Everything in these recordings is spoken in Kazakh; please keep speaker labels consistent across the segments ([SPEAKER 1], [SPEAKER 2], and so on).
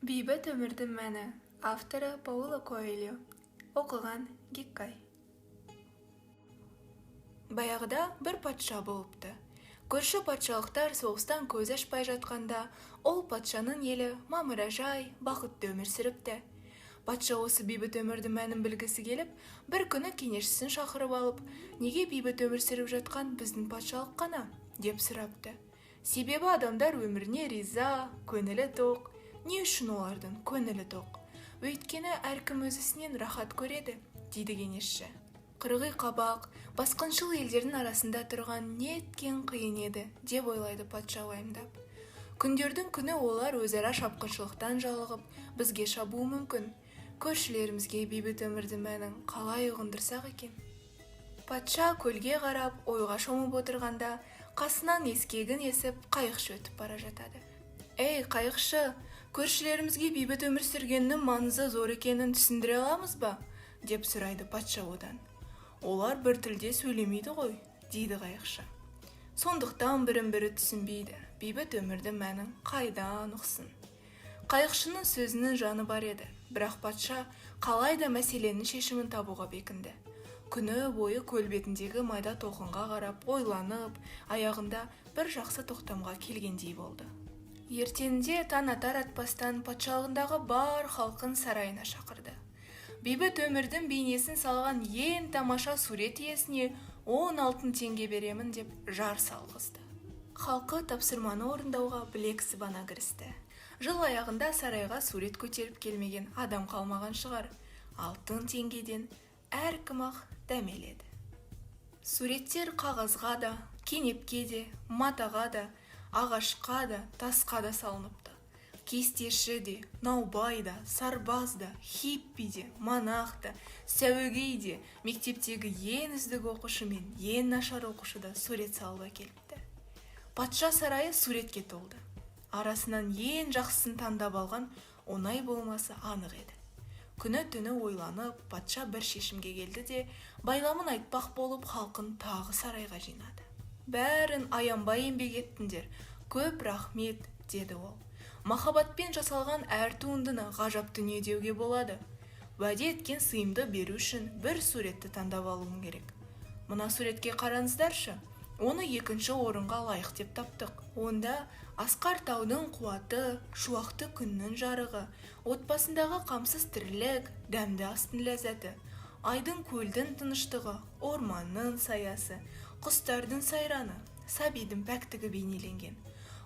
[SPEAKER 1] Бейбіт өмірдің мәні. Авторы Пауло Коэльо. Оқыған Гиккай. Баяғыда бір патша болыпты. Көрші патшалықтар соғыстан көз ашпай жатқанда, ол патшаның елі мамыражай, бақытты өмір сүріпті. Патша осы бейбіт өмірдің мәнін білгісі келіп, бір күні кеңесшісін шақырып алып, неге бейбіт өмір сүріп жатқан біздің патшалық қана, деп сұрапты. Себебі адамдар өміріне риза, көңілі тоқ. Не үшін олардың көңілі тоқ? Өйткені әркім өз ісінен рахат көреді, дейді кеңесші. Қырғи қабақ, басқыншыл елдердің арасында тұрған неткен қиын еді, деп ойлайды патша уайымдап. Күндердің күні олар өзара шапқыншылықтан жалығып, бізге шабуы мүмкін. Көршілерімізге бейбіт өмірдің мәнін қалай ұғындырсақ екен? Патша көлге қарап, ойға шомып отырғанда, қасынан ескегін есіп, қайықшы өтіп бара жатады. Ей, қайықшы, көршілерімізге бейбіт өмір сүргеннің маңызы зор екенін түсіндіре аламыз ба? Деп сұрайды патша одан. Олар бір тілде сөйлемейді ғой, дейді қайықшы. Сондықтан бірін-бірі түсінбейді, бейбіт өмірдің мәнін қайдан ұқсын. Қайықшының сөзінің жаны бар еді, бірақ патша қалайда мәселенің шешімін табуға бекінді. Күні бойы көл бетіндегі майда толқынға қарап, ойланып, аяғында бір жақсы тоқтамға келгендей болды. Ертеңінде таң атар атпастан патшалығындағы бар халқын сарайына шақырды. Бейбіт өмірдің бейнесін салған ең тамаша сурет иесіне 10 алтын теңге беремін деп жар салғызды. Халқы тапсырманы орындауға білек сыбана кірісті. Жыл аяғында сарайға сурет көтеріп келмеген адам қалмаған шығар. Алтын теңгеден әркім-ақ дәмеледі. Суреттер қағазға да, кенепке де, матаға да, ағашқа да, тасқа да салыныпты. Кестеші де, наубай да, сарбаз да, хиппи де, монах да, сәуегей де, мектептегі ең үздік оқушы мен ең нашар оқушы да сурет салып әкеліпті. Патша сарайы суретке толды. Арасынан ең жақсысын таңдап алған оңай болмасы анық еді. Күні-түні ойланып, патша бір шешімге келді де, байламын айтпақ болып халқын тағы сарайға жинады. Бәрін аянбай еңбек еттіңдер, көп рахмет, деді ол. Махаббатпен жасалған әр туындыны ғажап дүние деуге болады. Уәде еткен сыйымды беру үшін бір суретті таңдап алуым керек. Мына суретке қараңыздаршы, оны екінші орынға лайық деп таптық. Онда асқар таудың қуаты, шуақты күннің жарығы, отбасындағы қамсыз тірлік, дәмді астың ләззаты, айдың көлдің тыныштығы, орманның саясы, құстардың сайраны, сәбидің пәктігі бейнеленген.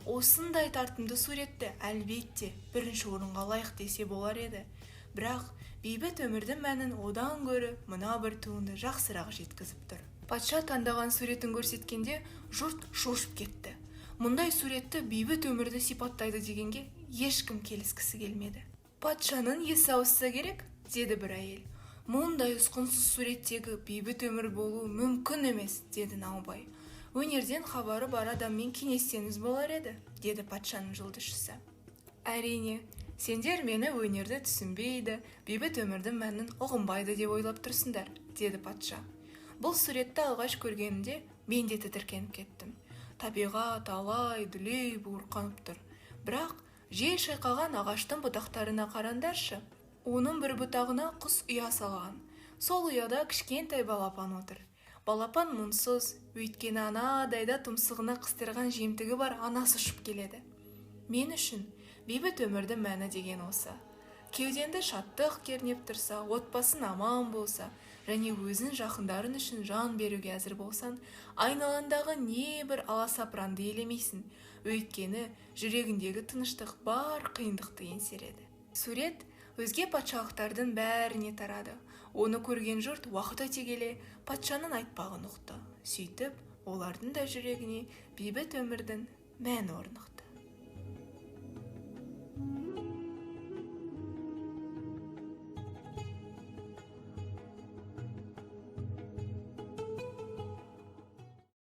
[SPEAKER 1] Осындай тартымды суретті әлбетте бірінші орынға лайық десе болар еді. Бірақ бейбіт өмірдің мәнін одан гөрі мына бір туынды жақсырақ жеткізіп тұр. Патша таңдаған суретін көрсеткенде жұрт шошып кетті. Мұндай суретті бейбіт өмірді сипаттайды дегенге ешкім келіскісі келмеді. Патшаның есі ауысса керек, деді бір әйел. Мұндай ұсқынсыз суреттегі бейбіт өмір болуы мүмкін емес, деді наубай. Өнерден хабары бар адаммен кеңессеңіз болар еді, деді патшаның жылдышысы. Әрине, сендер мені өнерді түсінбейді, бейбіт өмірдің мәнін ұғынбайды деп ойлап тұрсыңдар, деді патша. Бұл суретті алғаш көргенімде мен де тітіркеніп кеттім. Табиғат алай дүлей буырқанып тұр. Бірақ жел шайқаған ағаштың бұтақтарына қараңдаршы. Оның бір бұтағына құс ұя салған. Сол ұяда кішкентай балапан отыр. Балапан мұңсыз, өйткені анадайда тұмсығына қыстырған жемтігі бар анасы ұшып келеді. Мен үшін бейбіт өмірдің мәні деген осы. Кеудеңді шаттық кернеп тұрса, отбасын аман болса, және өзің жақындарың үшін жан беруге әзір болсан, айналандағы не бір аласапыранды елемейсің, өйткені жүрегіндегі тыныштық бар қиындықты еңсереді. Сурет өзге патшалықтардың бәріне тарады. Оны көрген жұрт уақыт өте келе патшаның айтпағын ұқты. Сөйтіп, олардың да жүрегіне бейбіт өмірдің мәні орнықты.